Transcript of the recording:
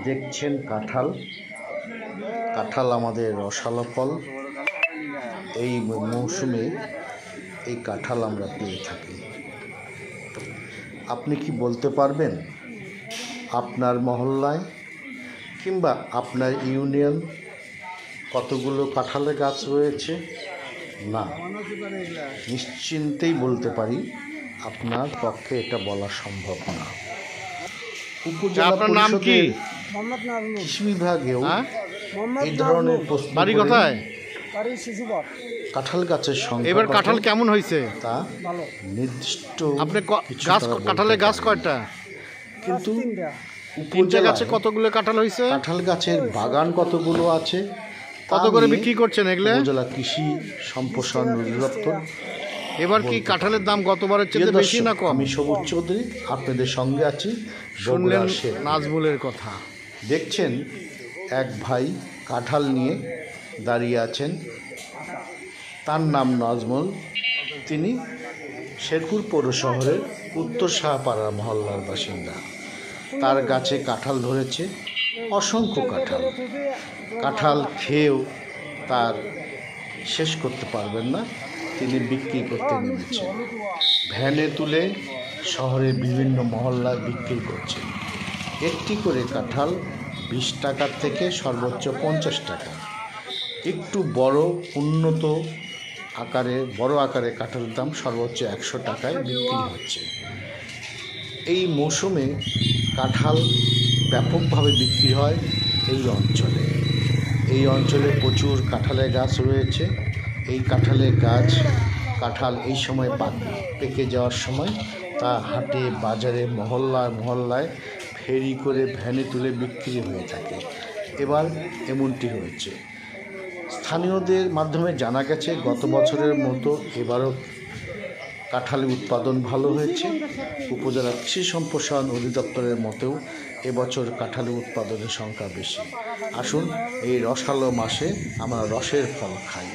দেখছেন কাঁঠাল। কাঁঠাল আমাদের রসালো ফল। এই মৌসুমে এই কাঁঠাল আমরা পেয়ে থাকি। আপনি কি বলতে পারবেন আপনার মহল্লায় কিংবা আপনার ইউনিয়ন কতগুলো কাঁঠালের গাছ রয়েছে? না, নিশ্চিন্তেই বলতে পারি আপনার পক্ষে এটা বলা সম্ভব না। উপজেলা পরিষদের কৃষি বিভাগেও এই ধরনের বাড়ি কোথায়? কাঁঠাল গাছের সংখ্যা এবার কাঁঠাল কেমন হয়েছে তা নির্দিষ্ট আপনি গাছ কাঁঠালের গাছ কয়টা? কিন্তু তিনটে গাছে কতগুলো কাঁঠাল হয়েছে? কাঁঠাল গাছের বাগান কতগুলো আছে কত করে বিক্রি করছেন এগুলো? উপজেলা কৃষি সম্প্রসারণ অধিদপ্তর। এবার কি কাঁঠালের দাম গতবারের চেয়ে বেশি না কম? আমি সবুজ চৌধুরী আপনাদের সঙ্গে আছি। শুনলেন নাজমুলের কথা। দেখছেন এক ভাই কাঁঠাল নিয়ে দাঁড়িয়ে আছেন। তার নাম নাজমুল। তিনি শেরপুর পৌর শহরের উত্তর শাহপাড়া মহল্লার বাসিন্দা। তার গাছে কাঁঠাল ধরেছে, অসংখ্য কাঁঠাল। কাঁঠাল খেয়েও তার শেষ করতে পারবেন না, তিনি বিক্রি করতে নেমেছেন। ভ্যানে তুলে শহরের বিভিন্ন মহল্লায় বিক্রি করছেন। একটি করে কাঁঠাল 20 টাকা থেকে সর্বোচ্চ 50 টাকা। একটু বড় আকারে কাঁঠালের দাম সর্বোচ্চ 100 টাকায় বিক্রি হচ্ছে। এই মৌসুমে কাঁঠাল ব্যাপকভাবে বিক্রি হয় এই অঞ্চলে। এই অঞ্চলে প্রচুর কাঁঠালের গাছ রয়েছে। এই কাঁঠাল এই সময় পেকে যাওয়ার সময় তা হাটে বাজারে মহল্লায় ফেরি করে ভ্যানে তুলে বিক্রি হয়ে থাকে। এবার এমনটি হয়েছে। স্থানীয়দের মাধ্যমে জানা গেছে গত বছরের মতো এবারও কাঁঠালের উৎপাদন ভালো হয়েছে। উপজেলা কৃষি সম্প্রসারণ অধিদপ্তরের মতেও এবছর কাঁঠালের উৎপাদনের সংখ্যা বেশি। আসুন এই রসালো মাসে আমরা রসের ফল খাই।